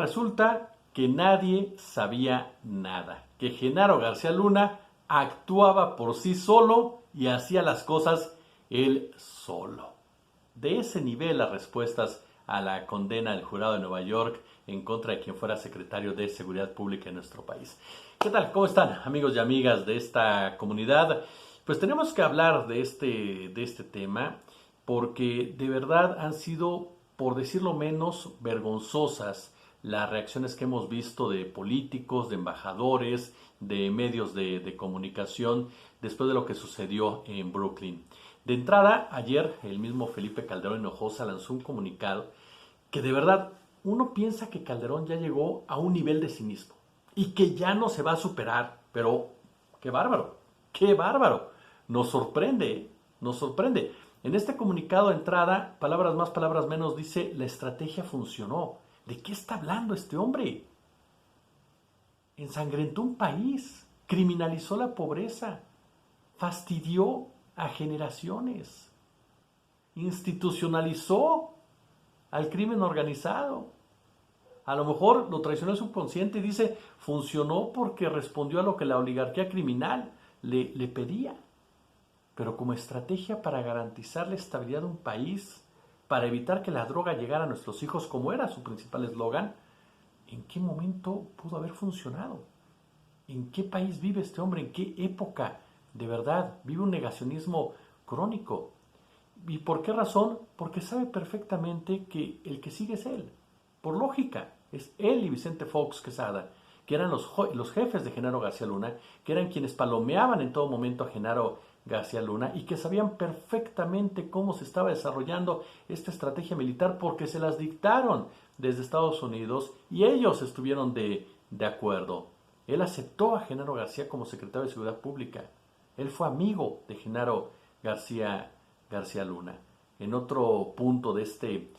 resulta que nadie sabía nada, que Genaro García Luna actuaba por sí solo y hacía las cosas él solo. De ese nivel las respuestas a la condena del jurado de Nueva York en contra de quien fuera secretario de Seguridad Pública en nuestro país. ¿Qué tal? ¿Cómo están, amigos y amigas de esta comunidad? Pues tenemos que hablar de este tema porque de verdad han sido, por decirlo menos, vergonzosas las reacciones que hemos visto de políticos, de embajadores, de medios de comunicación después de lo que sucedió en Brooklyn. De entrada, ayer el mismo Felipe Calderón Hinojosa lanzó un comunicado que de verdad uno piensa que Calderón ya llegó a un nivel de cinismo y que ya no se va a superar, pero qué bárbaro, qué bárbaro. Nos sorprende, nos sorprende. En este comunicado de entrada, palabras más, palabras menos, dice, la estrategia funcionó. ¿De qué está hablando este hombre? Ensangrentó un país, criminalizó la pobreza, fastidió a generaciones, institucionalizó al crimen organizado. A lo mejor lo traicionó el subconsciente y dice, funcionó porque respondió a lo que la oligarquía criminal le pedía. Pero como estrategia para garantizar la estabilidad de un país, para evitar que la droga llegara a nuestros hijos, como era su principal eslogan, ¿en qué momento pudo haber funcionado? ¿En qué país vive este hombre? ¿En qué época? De verdad, vive un negacionismo crónico. ¿Y por qué razón? Porque sabe perfectamente que el que sigue es él. Por lógica, es él y Vicente Fox Quesada, que eran los jefes de Genaro García Luna, que eran quienes palomeaban en todo momento a Genaro García Luna y que sabían perfectamente cómo se estaba desarrollando esta estrategia militar porque se las dictaron desde Estados Unidos y ellos estuvieron de acuerdo. Él aceptó a Genaro García como secretario de Seguridad Pública. Él fue amigo de Genaro García Luna. En otro punto de este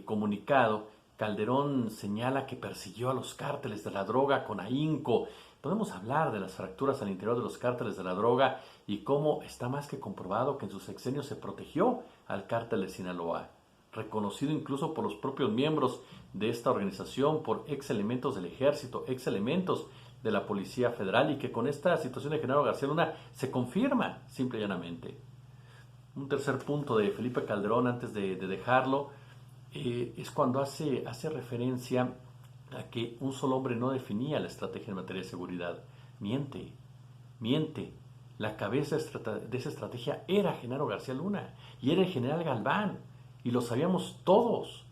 comunicado, Calderón señala que persiguió a los cárteles de la droga con ahínco. Podemos hablar de las fracturas al interior de los cárteles de la droga y cómo está más que comprobado que en sus sexenios se protegió al cártel de Sinaloa, reconocido incluso por los propios miembros de esta organización, por ex elementos del ejército, ex elementos de la Policía Federal, y que con esta situación de Genaro García Luna se confirma simple y llanamente. Un tercer punto de Felipe Calderón antes de dejarlo es cuando hace referencia a que un solo hombre no definía la estrategia en materia de seguridad. Miente. La cabeza de esa estrategia era Genaro García Luna y era el general Galván, y lo sabíamos todos,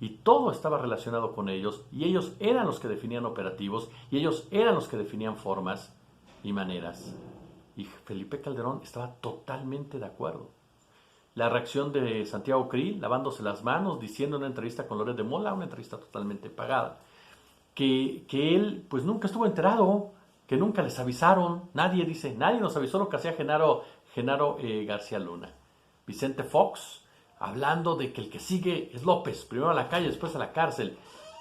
y todo estaba relacionado con ellos, y ellos eran los que definían operativos, y ellos eran los que definían formas y maneras. Y Felipe Calderón estaba totalmente de acuerdo. La reacción de Santiago Krill, lavándose las manos, diciendo en una entrevista con Loret de Mola, una entrevista totalmente pagada, que él pues nunca estuvo enterado, que nunca les avisaron, nadie nos avisó lo que hacía Genaro García Luna. Vicente Fox, hablando de que el que sigue es López, primero a la calle, después a la cárcel.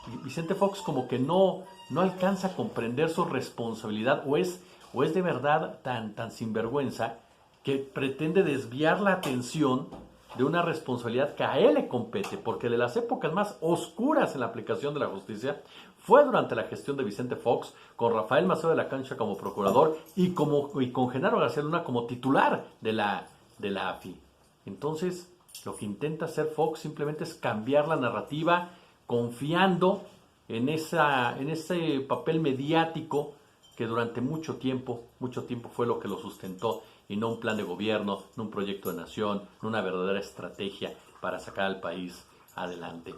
Y Vicente Fox como que no alcanza a comprender su responsabilidad, o es de verdad tan sinvergüenza que pretende desviar la atención de una responsabilidad que a él le compete, porque de las épocas más oscuras en la aplicación de la justicia fue durante la gestión de Vicente Fox, con Rafael Maceo de la Cancha como procurador y con Genaro García Luna como titular de la AFI. Entonces, lo que intenta hacer Fox simplemente es cambiar la narrativa, confiando en ese papel mediático que durante mucho tiempo fue lo que lo sustentó, y no un plan de gobierno, no un proyecto de nación, no una verdadera estrategia para sacar al país adelante.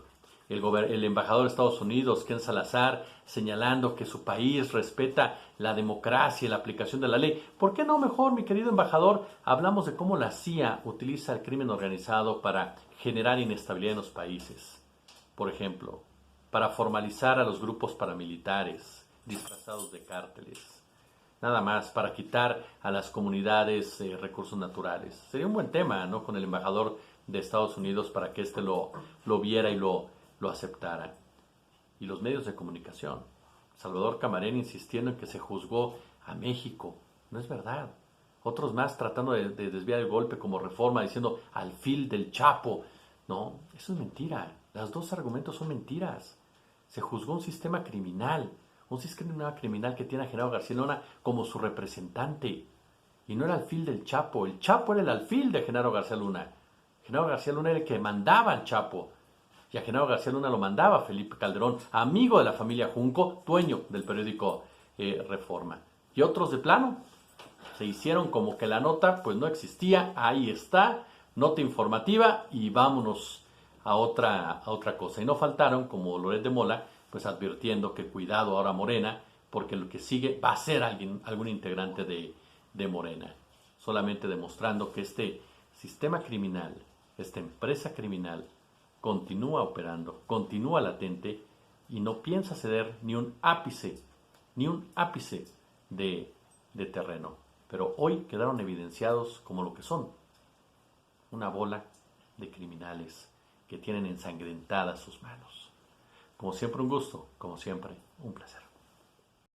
El embajador de Estados Unidos, Ken Salazar, señalando que su país respeta la democracia y la aplicación de la ley. ¿Por qué no mejor, mi querido embajador, hablamos de cómo la CIA utiliza el crimen organizado para generar inestabilidad en los países? Por ejemplo, para formalizar a los grupos paramilitares disfrazados de cárteles. Nada más, para quitar a las comunidades recursos naturales. Sería un buen tema, ¿no?, con el embajador de Estados Unidos para que éste lo viera y lo aceptara. Y los medios de comunicación. Salvador Camarena insistiendo en que se juzgó a México. No es verdad. Otros más tratando de desviar el golpe como Reforma, diciendo al fil del Chapo. No, eso es mentira. Los dos argumentos son mentiras. se juzgó un sistema criminal que tiene a Genaro García Luna como su representante. Y no era alfil del Chapo, el Chapo era el alfil de Genaro García Luna. Genaro García Luna era el que mandaba al Chapo. Y a Genaro García Luna lo mandaba Felipe Calderón, amigo de la familia Junco, dueño del periódico Reforma. Y otros de plano se hicieron como que la nota pues no existía, ahí está, nota informativa y vámonos a otra cosa. Y no faltaron, como Loret de Mola, pues advirtiendo que cuidado ahora Morena, porque lo que sigue va a ser algún integrante de Morena. Solamente demostrando que este sistema criminal, esta empresa criminal, continúa operando, continúa latente y no piensa ceder ni un ápice de terreno. Pero hoy quedaron evidenciados como lo que son, una bola de criminales que tienen ensangrentadas sus manos. Como siempre un gusto, como siempre un placer.